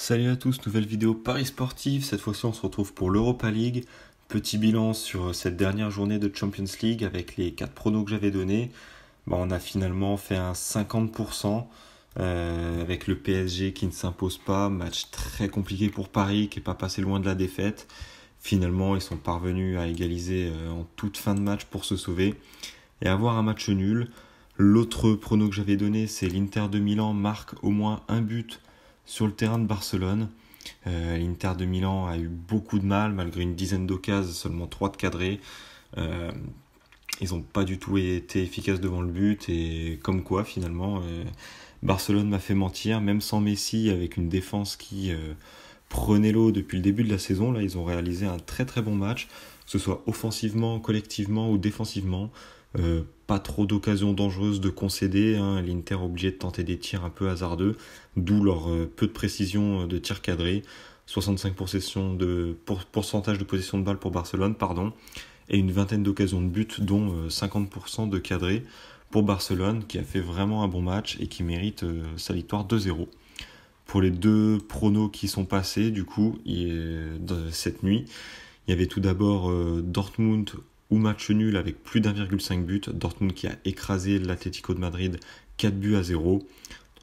Salut à tous, nouvelle vidéo Paris Sportif. Cette fois-ci, on se retrouve pour l'Europa League. Petit bilan sur cette dernière journée de Champions League avec les 4 pronos que j'avais donnés. On a finalement fait un 50% avec le PSG qui ne s'impose pas. Match très compliqué pour Paris qui n'est pas passé loin de la défaite. Finalement, ils sont parvenus à égaliser en toute fin de match pour se sauver et avoir un match nul. L'autre prono que j'avais donné, c'est l'Inter de Milan marque au moins un but sur le terrain de Barcelone. L'Inter de Milan a eu beaucoup de mal, malgré une dizaine d'occasions, seulement 3 de cadrés. Ils n'ont pas du tout été efficaces devant le but, et comme quoi finalement, Barcelone m'a fait mentir, même sans Messi, avec une défense qui prenait l'eau depuis le début de la saison. Là, ils ont réalisé un très très bon match, que ce soit offensivement, collectivement ou défensivement. Pas trop d'occasions dangereuses de concéder, l'Inter obligé de tenter des tirs un peu hasardeux, d'où leur peu de précision de tirs cadrés, 65% pourcentage de possession de balle pour Barcelone, et une vingtaine d'occasions de but, dont 50% de cadrés pour Barcelone, qui a fait vraiment un bon match et qui mérite sa victoire 2-0. Pour les deux pronos qui sont passés, du coup, cette nuit, il y avait tout d'abord Dortmund ou match nul avec plus d'1,5 but. Dortmund qui a écrasé l'Atlético de Madrid 4-0.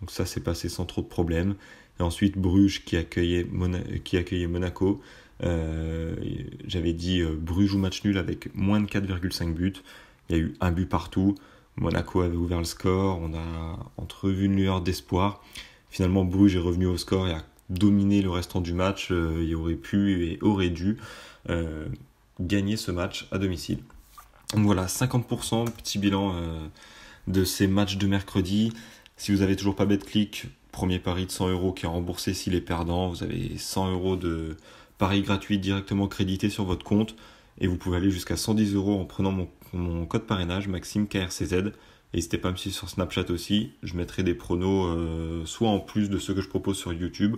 Donc ça s'est passé sans trop de problèmes. Et ensuite Bruges qui accueillait Monaco. J'avais dit Bruges ou match nul avec moins de 4,5 buts. Il y a eu un but partout. Monaco avait ouvert le score. On a entrevu une lueur d'espoir. Finalement Bruges est revenu au score et a dominé le restant du match. Il aurait pu et aurait dû gagner ce match à domicile. Donc voilà, 50%, petit bilan de ces matchs de mercredi. Si vous n'avez toujours pas BetClick, premier pari de 100€ qui est remboursé s'il est perdant. Vous avez 100€ de pari gratuit directement crédité sur votre compte. Et vous pouvez aller jusqu'à 110€ en prenant mon code parrainage, Maxime KRCZ. N'hésitez pas à me suivre sur Snapchat aussi. Je mettrai des pronos soit en plus de ceux que je propose sur YouTube,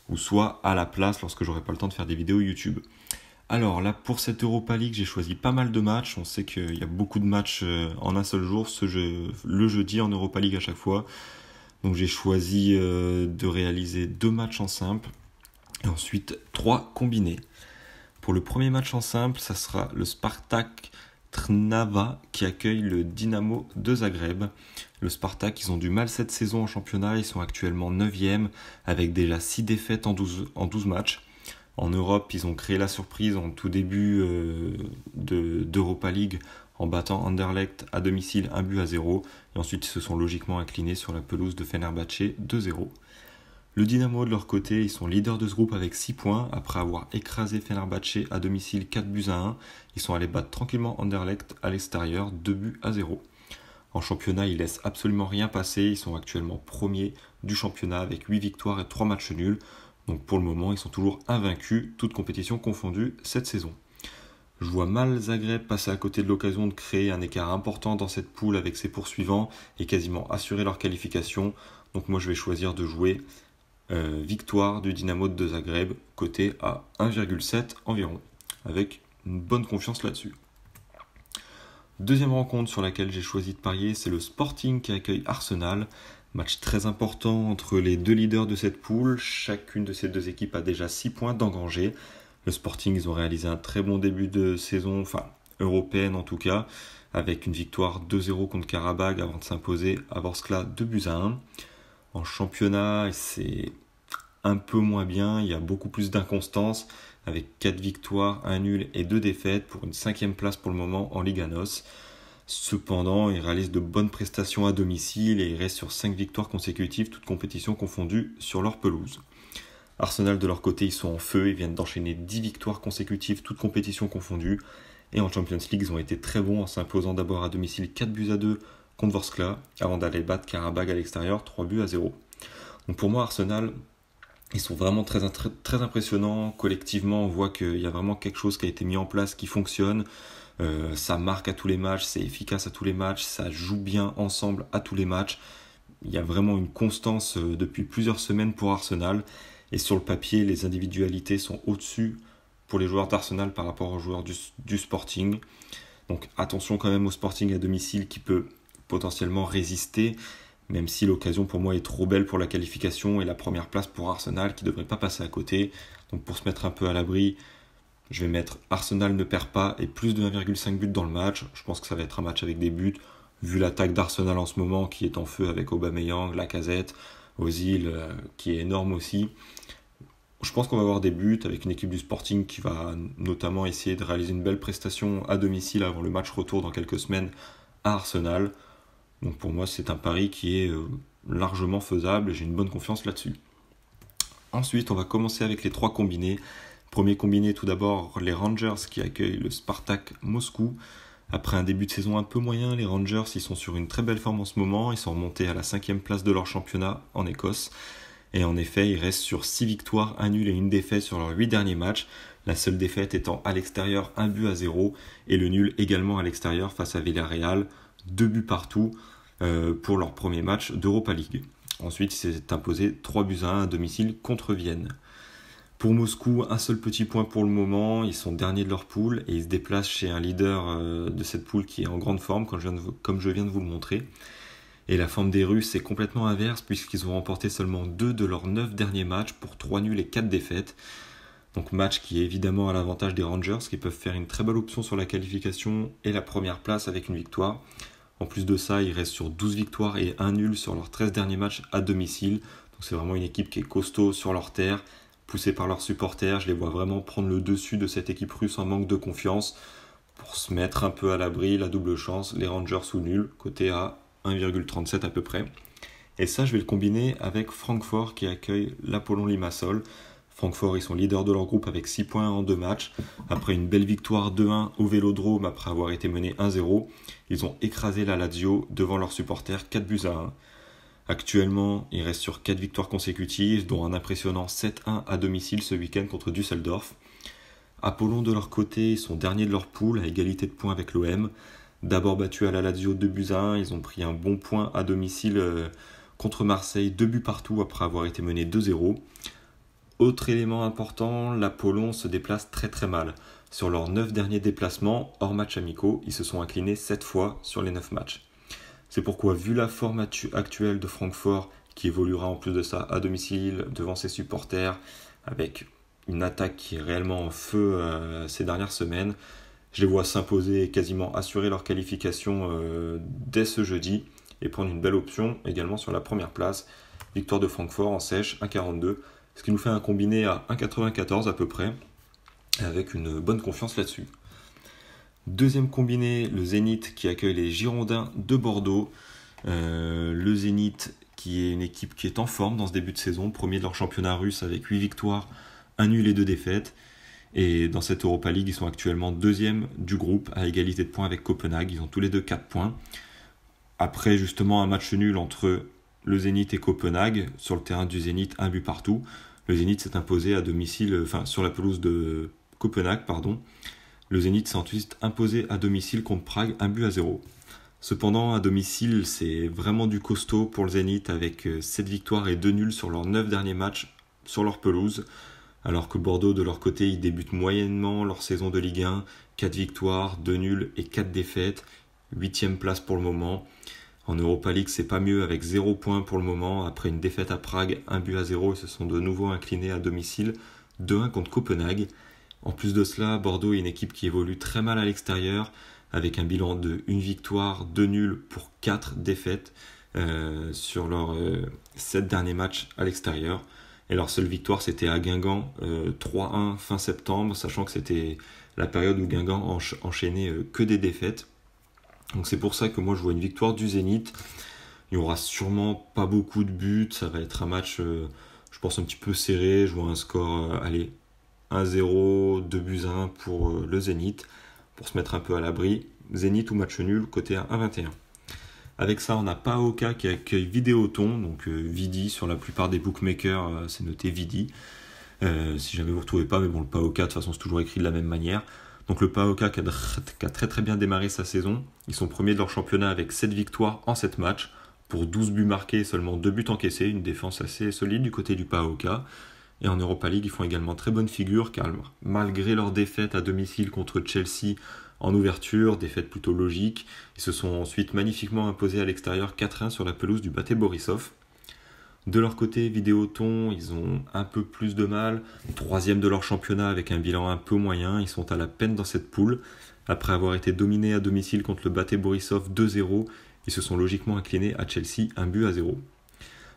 ou soit à la place lorsque j'aurai pas le temps de faire des vidéos YouTube. Alors là, pour cette Europa League, j'ai choisi pas mal de matchs. On sait qu'il y a beaucoup de matchs en un seul jour, le jeudi en Europa League à chaque fois. Donc j'ai choisi de réaliser 2 matchs en simple et ensuite 3 combinés. Pour le premier match en simple, ça sera le Spartak Trnava qui accueille le Dinamo de Zagreb. Le Spartak, ils ont du mal cette saison en championnat. Ils sont actuellement 9e avec déjà 6 défaites en 12 matchs. En Europe, ils ont créé la surprise en tout début d'Europa League en battant Anderlecht à domicile 1-0. Et ensuite, ils se sont logiquement inclinés sur la pelouse de Fenerbahçe 2-0. Le Dynamo, de leur côté, ils sont leaders de ce groupe avec 6 points. Après avoir écrasé Fenerbahçe à domicile 4-1, ils sont allés battre tranquillement Anderlecht à l'extérieur 2-0. En championnat, ils laissent absolument rien passer. Ils sont actuellement premiers du championnat avec 8 victoires et 3 matchs nuls. Donc pour le moment, ils sont toujours invaincus, toutes compétitions confondues cette saison. Je vois mal Zagreb passer à côté de l'occasion de créer un écart important dans cette poule avec ses poursuivants et quasiment assurer leur qualification. Donc moi je vais choisir de jouer victoire du Dynamo de Zagreb, coté à 1,7 environ, avec une bonne confiance là-dessus. Deuxième rencontre sur laquelle j'ai choisi de parier, c'est le Sporting qui accueille Arsenal. Match très important entre les deux leaders de cette poule. Chacune de ces deux équipes a déjà 6 points d'engrangés. Le Sporting, ils ont réalisé un très bon début de saison, européenne en tout cas, avec une victoire 2-0 contre Karabag avant de s'imposer à Vorskla 2-1. En championnat, c'est un peu moins bien, il y a beaucoup plus d'inconstance, avec 4 victoires, 1 nul et 2 défaites pour une 5e place pour le moment en Liga NOS. Cependant, ils réalisent de bonnes prestations à domicile et ils restent sur 5 victoires consécutives, toutes compétitions confondues, sur leur pelouse. Arsenal, de leur côté, ils sont en feu, ils viennent d'enchaîner 10 victoires consécutives, toutes compétitions confondues. Et en Champions League, ils ont été très bons en s'imposant d'abord à domicile 4-2 contre Vorskla, avant d'aller battre Karabag à l'extérieur 3-0. Donc pour moi, Arsenal, ils sont vraiment très impressionnants. Collectivement, on voit qu'il y a vraiment quelque chose qui a été mis en place, qui fonctionne. Ça marque à tous les matchs, c'est efficace à tous les matchs, ça joue bien ensemble à tous les matchs. Il y a vraiment une constance depuis plusieurs semaines pour Arsenal. Et sur le papier, les individualités sont au-dessus pour les joueurs d'Arsenal par rapport aux joueurs du Sporting. Donc attention quand même au Sporting à domicile qui peut potentiellement résister. même si l'occasion pour moi est trop belle pour la qualification et la première place pour Arsenal qui ne devrait pas passer à côté. Donc pour se mettre un peu à l'abri, je vais mettre Arsenal ne perd pas et plus de 1,5 buts dans le match. Je pense que ça va être un match avec des buts, vu l'attaque d'Arsenal en ce moment qui est en feu avec Aubameyang, Lacazette, Ozil qui est énorme aussi. Je pense qu'on va avoir des buts avec une équipe du Sporting qui va notamment essayer de réaliser une belle prestation à domicile avant le match retour dans quelques semaines à Arsenal. Donc pour moi, c'est un pari qui est largement faisable et j'ai une bonne confiance là-dessus. Ensuite, on va commencer avec les 3 combinés. Premier combiné, tout d'abord, les Rangers qui accueillent le Spartak Moscou. Après un début de saison un peu moyen, les Rangers ils sont sur une très belle forme en ce moment. Ils sont remontés à la 5e place de leur championnat en Écosse. Et en effet, ils restent sur 6 victoires, 1 nul et 1 défaite sur leurs 8 derniers matchs. La seule défaite étant à l'extérieur, 1-0, et le nul également à l'extérieur face à Villarreal, 2 buts partout pour leur premier match d'Europa League. Ensuite, il s'est imposé 3-1 à domicile contre Vienne. Pour Moscou, un seul petit point pour le moment, ils sont derniers de leur poule et ils se déplacent chez un leader de cette poule qui est en grande forme, comme je viens de vous le montrer. Et la forme des Russes est complètement inverse puisqu'ils ont remporté seulement 2 de leurs 9 derniers matchs pour 3 nuls et 4 défaites. Donc match qui est évidemment à l'avantage des Rangers qui peuvent faire une très belle option sur la qualification et la première place avec une victoire. En plus de ça, ils restent sur 12 victoires et 1 nul sur leurs 13 derniers matchs à domicile. Donc c'est vraiment une équipe qui est costaud sur leur terre, poussée par leurs supporters. Je les vois vraiment prendre le dessus de cette équipe russe en manque de confiance pour se mettre un peu à l'abri, la double chance, les Rangers ou nuls, côté à 1,37 à peu près. Et ça, je vais le combiner avec Francfort qui accueille l'Apollon Limassol. Francfort, ils sont leaders de leur groupe avec 6 points en 2 matchs. Après une belle victoire 2-1 au Vélodrome après avoir été menés 1-0, ils ont écrasé la Lazio devant leurs supporters 4-1. Actuellement, ils restent sur 4 victoires consécutives, dont un impressionnant 7-1 à domicile ce week-end contre Düsseldorf. Apollon de leur côté, ils sont derniers de leur poule à égalité de points avec l'OM. D'abord battus à la Lazio 2-1, ils ont pris un bon point à domicile contre Marseille, 2 buts partout après avoir été menés 2-0. Autre élément important, l'Apollon se déplace très très mal. Sur leurs 9 derniers déplacements, hors matchs amicaux, ils se sont inclinés 7 fois sur les 9 matchs. C'est pourquoi, vu la forme actuelle de Francfort, qui évoluera en plus de ça à domicile, devant ses supporters, avec une attaque qui est réellement en feu ces dernières semaines, je les vois s'imposer et quasiment assurer leur qualification dès ce jeudi et prendre une belle option également sur la première place. Victoire de Francfort en sèche, 1,42, ce qui nous fait un combiné à 1,94 à peu près, avec une bonne confiance là-dessus. Deuxième combiné, le Zénith qui accueille les Girondins de Bordeaux. Le Zénith qui est une équipe qui est en forme dans ce début de saison, premier de leur championnat russe avec 8 victoires, 1 nul et 2 défaites. Et dans cette Europa League, ils sont actuellement deuxième du groupe à égalité de points avec Copenhague. Ils ont tous les deux 4 points. Après justement un match nul entre le Zénith et Copenhague, sur le terrain du Zénith, 1 but partout. Le Zénith s'est imposé à domicile, sur la pelouse de Copenhague, Le Zénith s'est ensuite imposé à domicile contre Prague, 1-0. Cependant, à domicile, c'est vraiment du costaud pour le Zénith avec 7 victoires et 2 nuls sur leurs 9 derniers matchs sur leur pelouse. Alors que Bordeaux, de leur côté, ils débutent moyennement leur saison de Ligue 1, 4 victoires, 2 nuls et 4 défaites, 8e place pour le moment. En Europa League, c'est pas mieux avec 0 points pour le moment. Après une défaite à Prague, 1-0, ils se sont de nouveau inclinés à domicile, 2-1 contre Copenhague. En plus de cela, Bordeaux est une équipe qui évolue très mal à l'extérieur, avec un bilan de 1 victoire, 2 nuls pour 4 défaites sur leurs 7 derniers matchs à l'extérieur. Et leur seule victoire, c'était à Guingamp, 3-1 fin septembre, sachant que c'était la période où Guingamp enchaînait que des défaites. Donc c'est pour ça que moi je vois une victoire du Zénith. Il n'y aura sûrement pas beaucoup de buts, ça va être un match, je pense, un petit peu serré. Je vois un score, 1-0, 2-1 pour le Zénith, pour se mettre un peu à l'abri. Zénith ou match nul, côté à 1,21. Avec ça, on a PAOK qui accueille Vidéoton, donc Vidi, sur la plupart des bookmakers, c'est noté Vidi. Si jamais vous ne retrouvez pas, mais bon, le PAOK, de toute façon, c'est toujours écrit de la même manière. Donc le PAOK qui a très très bien démarré sa saison. Ils sont premiers de leur championnat avec 7 victoires en 7 matchs, pour 12 buts marqués et seulement 2 buts encaissés, une défense assez solide du côté du PAOK. Et en Europa League, ils font également très bonne figure, car malgré leur défaite à domicile contre Chelsea En ouverture, défaite plutôt logique, ils se sont ensuite magnifiquement imposés à l'extérieur 4-1 sur la pelouse du Bate Borisov. De leur côté, Vidéoton, ils ont un peu plus de mal. Troisième de leur championnat avec un bilan un peu moyen, ils sont à la peine dans cette poule. Après avoir été dominés à domicile contre le Bate Borisov 2-0, ils se sont logiquement inclinés à Chelsea 1-0.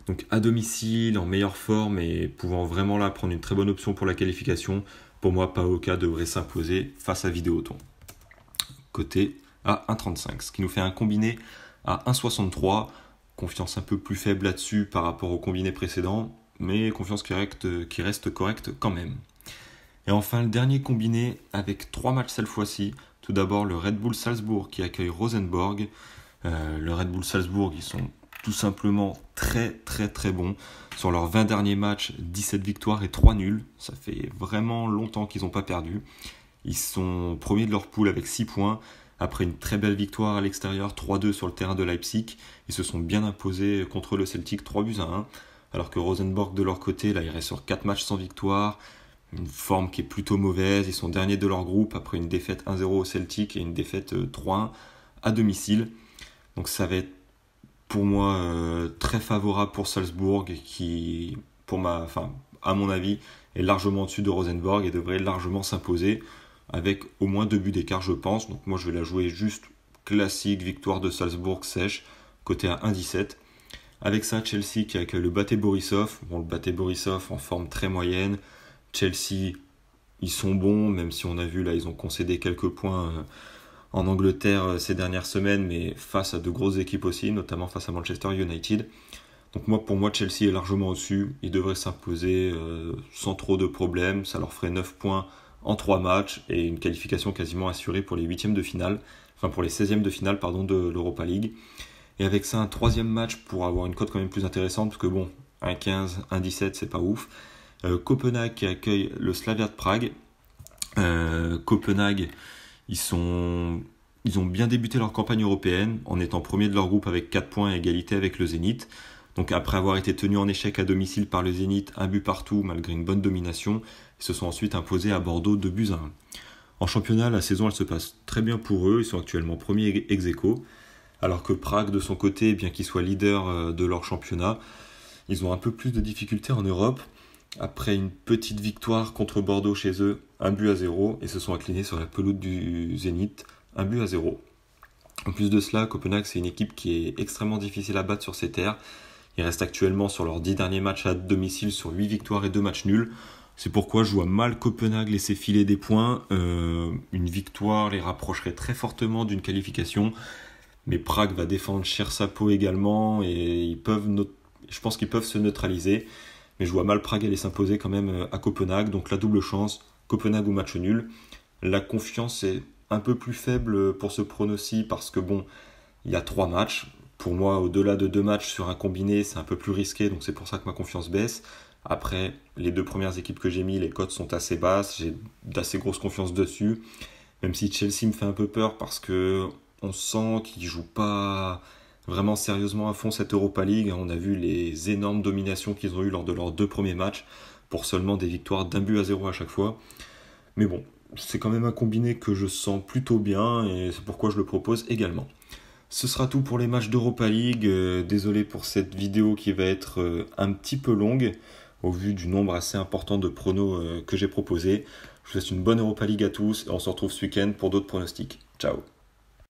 Donc à domicile, en meilleure forme et pouvant vraiment là prendre une très bonne option pour la qualification, pour moi PAOK devrait s'imposer face à Vidéoton. Côté à 1,35, ce qui nous fait un combiné à 1,63. Confiance un peu plus faible là-dessus par rapport au combiné précédent, mais confiance qui reste correcte quand même. Et enfin le dernier combiné avec 3 matchs cette fois-ci. Tout d'abord le Red Bull Salzbourg qui accueille Rosenborg. Le Red Bull Salzbourg, ils sont tout simplement très très très bons. Sur leurs 20 derniers matchs, 17 victoires et 3 nuls. Ça fait vraiment longtemps qu'ils n'ont pas perdu. Ils sont premiers de leur poule avec 6 points. Après une très belle victoire à l'extérieur, 3-2 sur le terrain de Leipzig, ils se sont bien imposés contre le Celtic 3-1. Alors que Rosenborg de leur côté, là, ils restent sur 4 matchs sans victoire. Une forme qui est plutôt mauvaise. Ils sont derniers de leur groupe après une défaite 1-0 au Celtic et une défaite 3-1 à domicile. Donc ça va être pour moi très favorable pour Salzbourg qui, à mon avis, est largement au-dessus de Rosenborg et devrait largement s'imposer avec au moins 2 buts d'écart, je pense. Donc moi, je vais la jouer juste classique, victoire de Salzbourg sèche, côté à 1,17. Avec ça, Chelsea qui accueille le Bate Borisov. Bon, le Bate Borisov en forme très moyenne. Chelsea, ils sont bons, même si on a vu là, ils ont concédé quelques points en Angleterre ces dernières semaines, mais face à de grosses équipes aussi, notamment face à Manchester United. Donc pour moi, Chelsea est largement au-dessus. Ils devraient s'imposer sans trop de problèmes. Ça leur ferait 9 points en 3 matchs et une qualification quasiment assurée pour les 8e de finale, pour les 16e de finale de l'Europa League. Et avec ça, un 3e match pour avoir une cote quand même plus intéressante, parce que bon, 1,15, 1,17, c'est pas ouf. Copenhague qui accueille le Slavia de Prague. Copenhague, ils ont bien débuté leur campagne européenne en étant premier de leur groupe avec 4 points à égalité avec le Zénith. Donc après avoir été tenus en échec à domicile par le Zénith, 1 but partout malgré une bonne domination, ils se sont ensuite imposés à Bordeaux 2-1. En championnat, la saison elle se passe très bien pour eux, ils sont actuellement premiers ex-aequo, alors que Prague de son côté, bien qu'ils soient leaders de leur championnat, ils ont un peu plus de difficultés en Europe. Après une petite victoire contre Bordeaux chez eux, 1-0, et se sont inclinés sur la pelouse du Zénith, 1-0. En plus de cela, Copenhague c'est une équipe qui est extrêmement difficile à battre sur ses terres. Ils restent actuellement sur leurs 10 derniers matchs à domicile sur 8 victoires et 2 matchs nuls. C'est pourquoi je vois mal Copenhague laisser filer des points. Une victoire les rapprocherait très fortement d'une qualification. Mais Prague va défendre cher sa peau également et je pense qu'ils peuvent se neutraliser. Mais je vois mal Prague aller s'imposer quand même à Copenhague. Donc la double chance, Copenhague ou match nul. La confiance est un peu plus faible pour ce pronostic parce que bon, il y a 3 matchs. Pour moi, au-delà de 2 matchs sur un combiné, c'est un peu plus risqué, donc c'est pour ça que ma confiance baisse. Après, les 2 premières équipes que j'ai mis, les cotes sont assez basses, j'ai d'assez grosse confiance dessus. Même si Chelsea me fait un peu peur parce que on sent qu'ils ne jouent pas vraiment sérieusement à fond cette Europa League. On a vu les énormes dominations qu'ils ont eues lors de leurs 2 premiers matchs, pour seulement des victoires d'1-0 à chaque fois. Mais bon, c'est quand même un combiné que je sens plutôt bien et c'est pourquoi je le propose également. Ce sera tout pour les matchs d'Europa League. Désolé pour cette vidéo qui va être un petit peu longue au vu du nombre assez important de pronos que j'ai proposés. Je vous souhaite une bonne Europa League à tous et on se retrouve ce week-end pour d'autres pronostics. Ciao.